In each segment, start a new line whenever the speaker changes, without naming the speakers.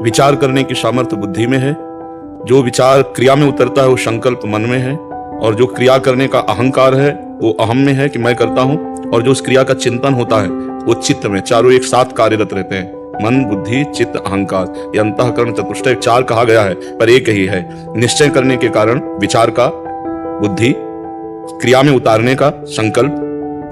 विचार करने की सामर्थ्य बुद्धि में है, जो विचार क्रिया में उतरता है वो संकल्प मन में है, और जो क्रिया करने का अहंकार है वो अहम में है कि मैं करता हूं, और जो उस क्रिया का चिंतन होता है वो चित्त में। चारों एक साथ कार्यरत रहते हैं, मन, बुद्धि, चित्त, अहंकार। ये अंतःकरण चतुष्टय चार कहा गया है पर एक ही है। निश्चय करने के कारण विचार का बुद्धि, क्रिया में उतारने का संकल्प,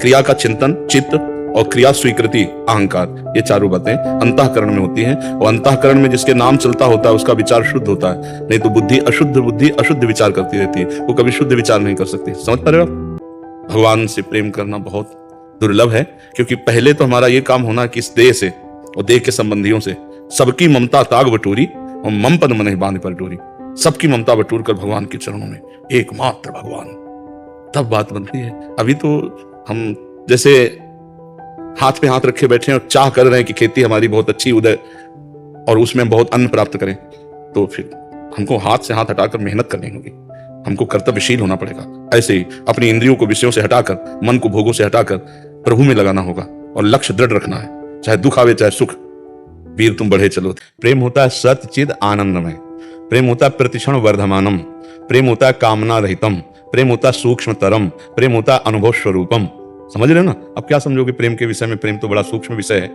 क्रिया का चिंतन चित्त, और क्रिया स्वीकृति अहंकार, ये चारों बातें अंतःकरण में होती हैं। और अंतःकरण में जिसके नाम चलता होता है उसका विचार शुद्ध होता है, नहीं तो बुद्धि अशुद्ध विचार करती रहती है, वो कभी शुद्ध विचार नहीं कर सकती। समझ पा रहे हो आप? भगवान से प्रेम करना बहुत दुर्लभ है, क्योंकि पहले तो हमारा ये काम होना कि इस देह से और देह के संबंधियों से सबकी ममता ताग बटोरी और मम पद मन बांध पर डोरी। सबकी ममता बटोर कर भगवान के चरणों में, एकमात्र भगवान, तब बात बनती है। अभी तो हम जैसे हाथ पे हाथ रखे बैठे हैं और चाह कर रहे हैं कि खेती हमारी बहुत अच्छी उदय और उसमें बहुत अन्न प्राप्त करें, तो फिर हमको हाथ से हाथ हटाकर मेहनत करनी होगी, हमको कर्तव्यशील होना पड़ेगा। ऐसे ही अपनी इंद्रियों को विषयों से हटाकर, मन को भोगों से हटाकर प्रभु में लगाना होगा और लक्ष्य दृढ़ रखना है, चाहे दुख आवे चाहे सुख। वीर तुम बढ़े चलो। प्रेम होता है सत्य चिद आनंदमय, प्रेम होता है प्रतिक्षण वर्धमानम, प्रेम होता है कामना रहितम, प्रेम होता है सूक्ष्म तरम, प्रेम होता है अनुभव स्वरूपम। समझ रहे हो ना? अब क्या समझोगे प्रेम के विषय में? प्रेम तो बड़ा सूक्ष्म विषय है,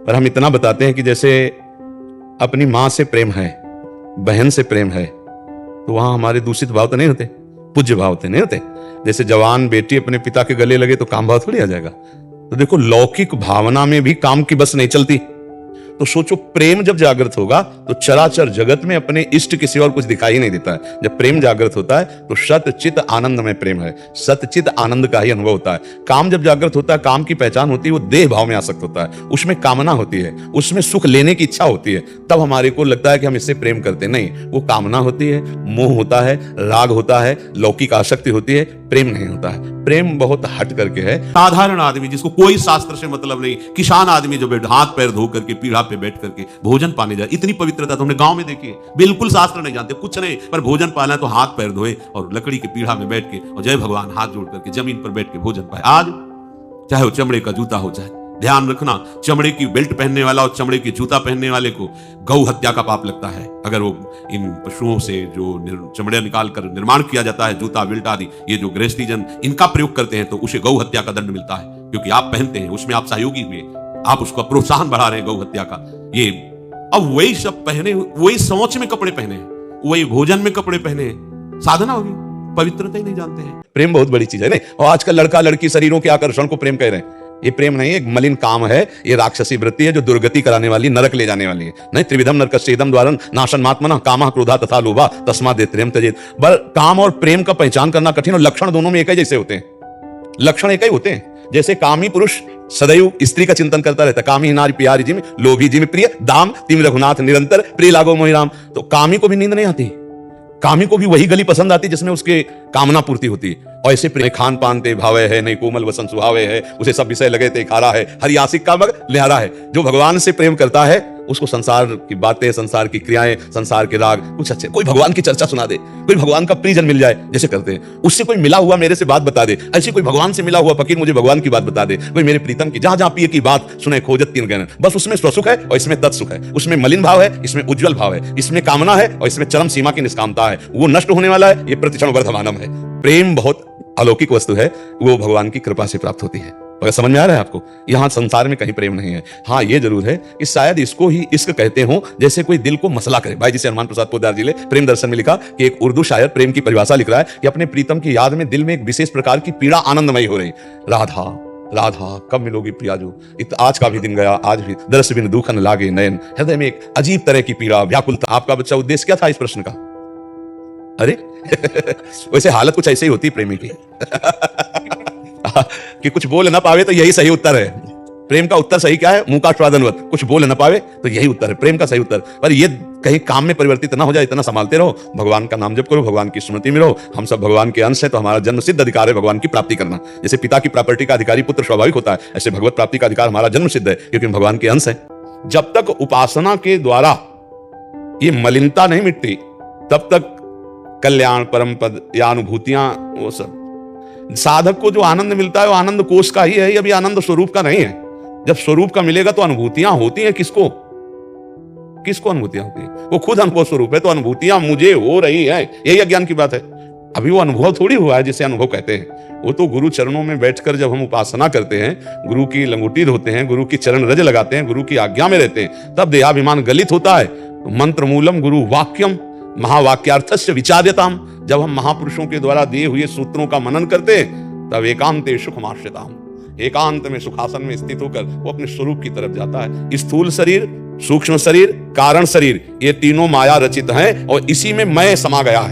पर हम इतना बताते हैं कि जैसे अपनी मां से प्रेम है, बहन से प्रेम है, तो वहां हमारे दूषित भाव तो नहीं होते, पूज्य भाव तो नहीं होते। जैसे जवान बेटी अपने पिता के गले लगे तो काम भाव थोड़ी आ जाएगा। तो देखो, लौकिक भावना में भी काम की बस नहीं चलती, तो सोचो प्रेम जब जागृत होगा तो चराचर जगत में अपने इष्ट किसी और कुछ दिखाई नहीं देता है। जब प्रेम जागृत होता है तो सतचित आनंद में प्रेम है, सतचित आनंद का ही अनुभव होता है। काम जब जागृत होता है, काम की पहचान होती है, वो देह भाव में आसक्त होता है, उसमें कामना होती है, उसमें सुख लेने की इच्छा होती है, तब हमारे को लगता है कि हम इससे प्रेम करते। नहीं, वो कामना होती है, मोह होता है, राग होता है, लौकिक आसक्ति होती है, प्रेम नहीं होता है। प्रेम बहुत हट करके है।
साधारण आदमी जिसको कोई शास्त्र से मतलब नहीं, किसान आदमी जो हाथ पैर धो करके पीढ़ा पे बैठ करके भोजन पाने जाए, इतनी पवित्रता तुमने गांव में देखी है। बिल्कुल शास्त्र नहीं जानते, कुछ नहीं, पर भोजन पाना तो हाथ पैर धोए और लकड़ी के पीढ़ा में बैठ के और जय भगवान हाथ जोड़ करके जमीन पर बैठ के भोजन पाए। आज चाहे वो चमड़े का जूता हो, चाहे ध्यान रखना, चमड़े की बेल्ट पहनने वाला और चमड़े की जूता पहनने वाले को गौ हत्या का पाप लगता है। अगर वो इन पशुओं से जो चमड़े निकाल कर निर्माण किया जाता है, जूता बेल्ट आदि, ये जो गृहस्थी जन इनका प्रयोग करते हैं, तो उसे गौ हत्या का दंड मिलता है, क्योंकि आप पहनते हैं, उसमें आप सहयोगी हुए, आप उसका प्रोत्साहन बढ़ा रहे हैं गौ हत्या का। ये अब वही सब पहने, वही सोच में कपड़े पहने, वही भोजन में कपड़े पहने, साधना होगी, पवित्रता ही नहीं जानते हैं।
प्रेम बहुत बड़ी चीज है। नहीं, और आजकल लड़का लड़की शरीरों के आकर्षण को प्रेम कह रहे हैं। ये प्रेम नहीं है, एक मलिन काम है, ये राक्षसी वृत्ति है जो दुर्गति कराने वाली, नरक ले जाने वाली है। नहीं, त्रिविधम नरकस्येदम द्वारम नाशन मात्मना कामः क्रोधा तथा लोभा तस्माद् प्रेम त्यजेत। बल काम और प्रेम का पहचान करना कठिन, और लक्षण दोनों में एक ही जैसे होते हैं, लक्षण एक ही होते हैं। जैसे कामी पुरुष सदैव स्त्री का चिंतन करता रहता है, कामी नारी प्यारी जिम लोभी जिम प्रिय दाम तिम रघुनाथ निरंतर प्रिय लागो मोहि राम। तो कामी को भी नींद नहीं आती, कामी को भी वही गली पसंद आती जिसमें उसके कामना पूर्ति होती है। और ऐसे प्रेम खान पान ते भावे है, नहीं कोमल वसन सुहावे है, उसे सब विषय लगे ते खारा है, हरि आशिक का मग लिहारा है। जो भगवान से प्रेम करता है उसको संसार की बातें, संसार की क्रियाएं, संसार के राग कुछ अच्छे, कोई भगवान की चर्चा सुना दे, कोई भगवान का प्रियजन मिल जाए जैसे करते हैं, उससे कोई मिला हुआ मेरे से बात बता दे, ऐसे कोई भगवान से मिला हुआ फकीर मुझे भगवान की बात बता दे, कोई मेरे प्रीतम की जहां जहां पिए की बात सुने खोजत तीन गहन। बस उसमें स्वसुख है और इसमें तत्सुख है, उसमें मलिन भाव है, इसमें उज्जवल भाव है, इसमें कामना है और इसमें चरम सीमा की निष्कामता है। वो नष्ट होने वाला है, ये प्रतिक्षण वर्धमानम है। प्रेम बहुत अलौकिक वस्तु है, वो भगवान की कृपा से प्राप्त होती है। अगर समझ में आ रहा है आपको? यहां संसार में कहीं प्रेम नहीं है। हाँ, ये जरूर है कि शायद इसको ही इश्क कहते हो, जैसे कोई दिल को मसला करे। भाई जिसे हनुमान प्रसाद पोद्दार जी ने प्रेम दर्शन में लिखा कि एक उर्दू शायर प्रेम की परिभाषा लिख रहा है कि अपने प्रीतम की याद में दिल में एक विशेष प्रकार की पीड़ा आनंदमयी हो रही। राधा राधा कब मिलोगी प्रियाजू, आज का भी दिन गया, आज भी दरस बिन दुख न लागे नयन। हृदय में एक अजीब तरह की पीड़ा, व्याकुलता। आपका बच्चा उद्देश्य क्या था इस प्रश्न का? अरे वैसे हालत कुछ ऐसे ही होती है प्रेमी की कि कुछ बोल ना पावे तो यही सही उत्तर है। प्रेम का उत्तर सही क्या है? मुंह का स्वादनवत, कुछ बोल ना पावे तो यही उत्तर है प्रेम का सही उत्तर। पर ये कहीं काम में परिवर्तित ना हो जाए, इतना संभालते रहो, भगवान का नाम जप करो, भगवान की स्मृति में रहो। हम सब भगवान के अंश है, तो हमारा जन्म सिद्ध अधिकार है भगवान की प्राप्ति करना। जैसे पिता की प्रॉपर्टी का अधिकारी पुत्र स्वाभाविक होता है, ऐसे भगवत प्राप्ति का अधिकार हमारा जन्म सिद्ध है, क्योंकि हम भगवान के अंश है। जब तक उपासना के द्वारा ये मलिनता नहीं मिटती, तब तक कल्याण, परम पद या अनुभूतियां, वो सब साधक को जो आनंद मिलता है वो आनंद कोष का ही है, अभी आनंद स्वरूप का नहीं है। जब स्वरूप का मिलेगा तो अनुभूतियां होती हैं किसको? किसको अनुभूतियां होती हैं? वो खुद अनुभव स्वरूप है, तो अनुभूतियां मुझे हो रही है, यही अज्ञान की बात है। अभी वो अनुभव थोड़ी हुआ है जिसे अनुभव कहते हैं। वो तो गुरु चरणों में बैठकर जब हम उपासना करते हैं, गुरु की लंगोटी धोते हैं, गुरु की चरण रज लगाते हैं, गुरु की आज्ञा में रहते हैं, तब देहाभिमान गलित होता है। तो मंत्र मूलम गुरु वाक्यम महावाक्यार्थस्य विचार्यताम। जब हम महापुरुषों के द्वारा दिए हुए सूत्रों का मनन करते हैं, तब एकांते सुखमाश्रिताम, एकांत में सुखासन में स्थित होकर वो अपने स्वरूप की तरफ जाता है। स्थूल शरीर, सूक्ष्म शरीर, कारण शरीर, ये तीनों माया रचित हैं और इसी में मैं समा गया है।